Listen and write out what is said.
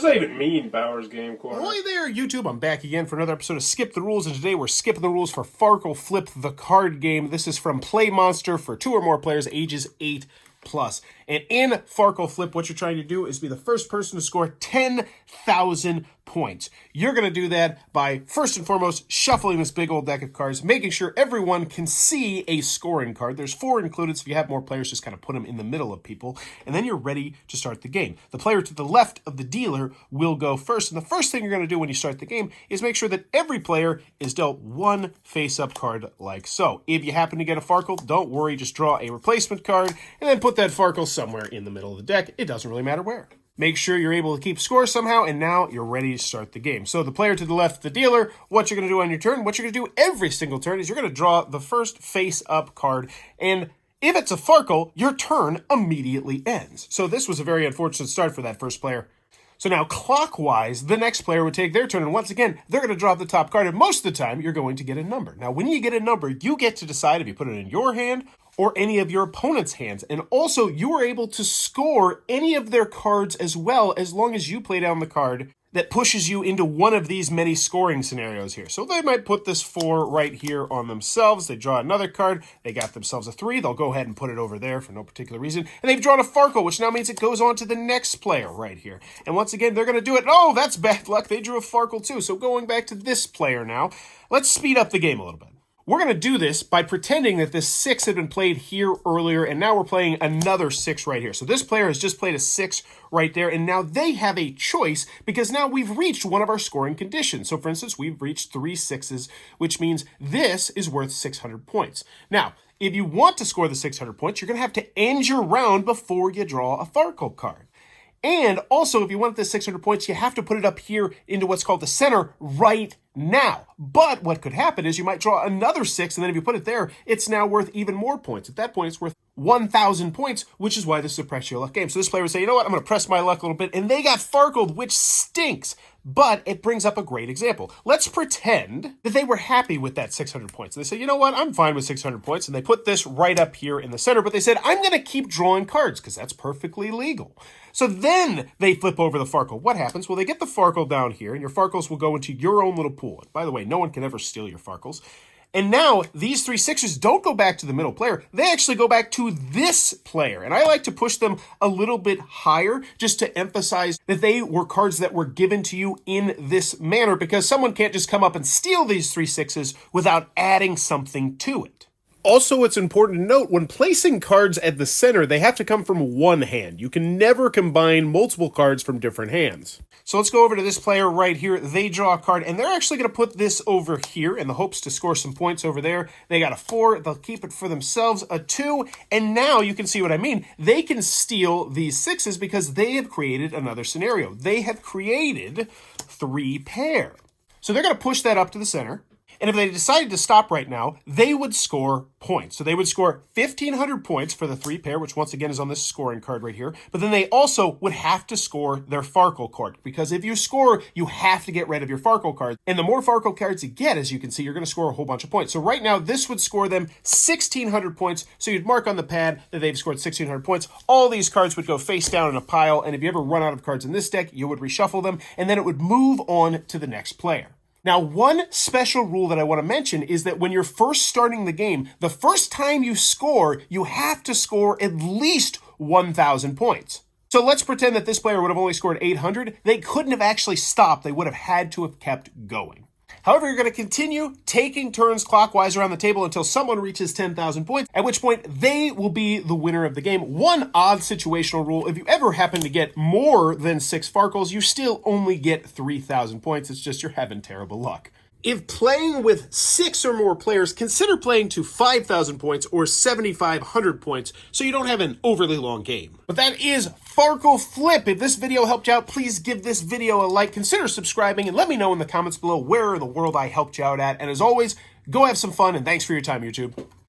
that even mean, Bowers Game Corner? Ahoy there, YouTube. I'm back again for another episode of Skip the Rules, and today we're skipping the rules for Farkle Flip the Card Game. This is from Play Monster for 2 or more players, ages 8+. And in Farkle Flip, what you're trying to do is be the first person to score 10,000 points. You're going to do that by, first and foremost, shuffling this big old deck of cards, making sure everyone can see a scoring card. There's 4 included, so if you have more players, just kind of put them in the middle of people, and then you're ready to start the game. The player to the left of the dealer will go first, and the first thing you're going to do when you start the game is make sure that every player is dealt 1 face-up card like so. If you happen to get a Farkle, don't worry, just draw a replacement card, and then put that Farkle somewhere in the middle of the deck. It doesn't really matter where. Make sure you're able to keep score somehow, and now you're ready to start the game. So the player to the left, the dealer, what you're going to do on your turn, what you're going to do every single turn is you're going to draw the first face-up card, and if it's a Farkle, your turn immediately ends. So this was a very unfortunate start for that first player. So now, clockwise, the next player would take their turn, and once again, they're going to draw the top card, and most of the time, you're going to get a number. Now, when you get a number, you get to decide if you put it in your hand or any of your opponent's hands, and also, you are able to score any of their cards as well, as long as you play down the card that pushes you into one of these many scoring scenarios here. So they might put this 4 right here on themselves. They draw another card. They got themselves a 3. They'll go ahead and put it over there for no particular reason. And they've drawn a Farkle, which now means it goes on to the next player right here. And once again, they're going to do it. Oh, that's bad luck. They drew a Farkle too. So going back to this player now, let's speed up the game a little bit. We're going to do this by pretending that this 6 had been played here earlier, and now we're playing another 6 right here. So this player has just played a 6 right there, and now they have a choice because now we've reached one of our scoring conditions. So for instance, we've reached 3 6s, which means this is worth 600 points. Now, if you want to score the 600 points, you're going to have to end your round before you draw a Farkle card. And also, if you want this 600 points, you have to put it up here into what's called the center right now. But what could happen is you might draw another 6, and then if you put it there, it's now worth even more points. At that point, it's worth 1,000 points, which is why this is a press your luck game. So this player would say, you know what, I'm going to press my luck a little bit, and they got Farkled, which stinks. But it brings up a great example. Let's pretend that they were happy with that 600 points. And they say, you know what, I'm fine with 600 points. And they put this right up here in the center, but they said, I'm going to keep drawing cards because that's perfectly legal. So then they flip over the Farkle. What happens? Well, they get the Farkle down here, and your Farkles will go into your own little pool. And by the way, no one can ever steal your Farkles. And now, these 3 6s don't go back to the middle player. They actually go back to this player. And I like to push them a little bit higher just to emphasize that they were cards that were given to you in this manner, because someone can't just come up and steal these 3 6s without adding something to it. Also, it's important to note, when placing cards at the center, they have to come from one hand. You can never combine multiple cards from different hands. So let's go over to this player right here. They draw a card, and they're actually going to put this over here in the hopes to score some points over there. They got a 4. They'll keep it for themselves, a 2. And now you can see what I mean. They can steal these 6s because they have created another scenario. They have created 3 pair. So they're going to push that up to the center. And if they decided to stop right now, they would score points. So they would score 1,500 points for the 3 pair, which once again is on this scoring card right here. But then they also would have to score their Farkle card, because if you score, you have to get rid of your Farkle cards. And the more Farkle cards you get, as you can see, you're going to score a whole bunch of points. So right now, this would score them 1,600 points. So you'd mark on the pad that they've scored 1,600 points. All these cards would go face down in a pile. And if you ever run out of cards in this deck, you would reshuffle them. And then it would move on to the next player. Now, one special rule that I want to mention is that when you're first starting the game, the first time you score, you have to score at least 1,000 points. So let's pretend that this player would have only scored 800. They couldn't have actually stopped. They would have had to have kept going. However, you're going to continue taking turns clockwise around the table until someone reaches 10,000 points, at which point they will be the winner of the game. One odd situational rule: if you ever happen to get more than 6 Farkles, you still only get 3,000 points. It's just you're having terrible luck. If playing with 6 or more players, consider playing to 5,000 points or 7,500 points so you don't have an overly long game. But that is Farkle Flip. If this video helped you out, please give this video a like, consider subscribing, and let me know in the comments below where in the world I helped you out at. And as always, go have some fun, and thanks for your time, YouTube.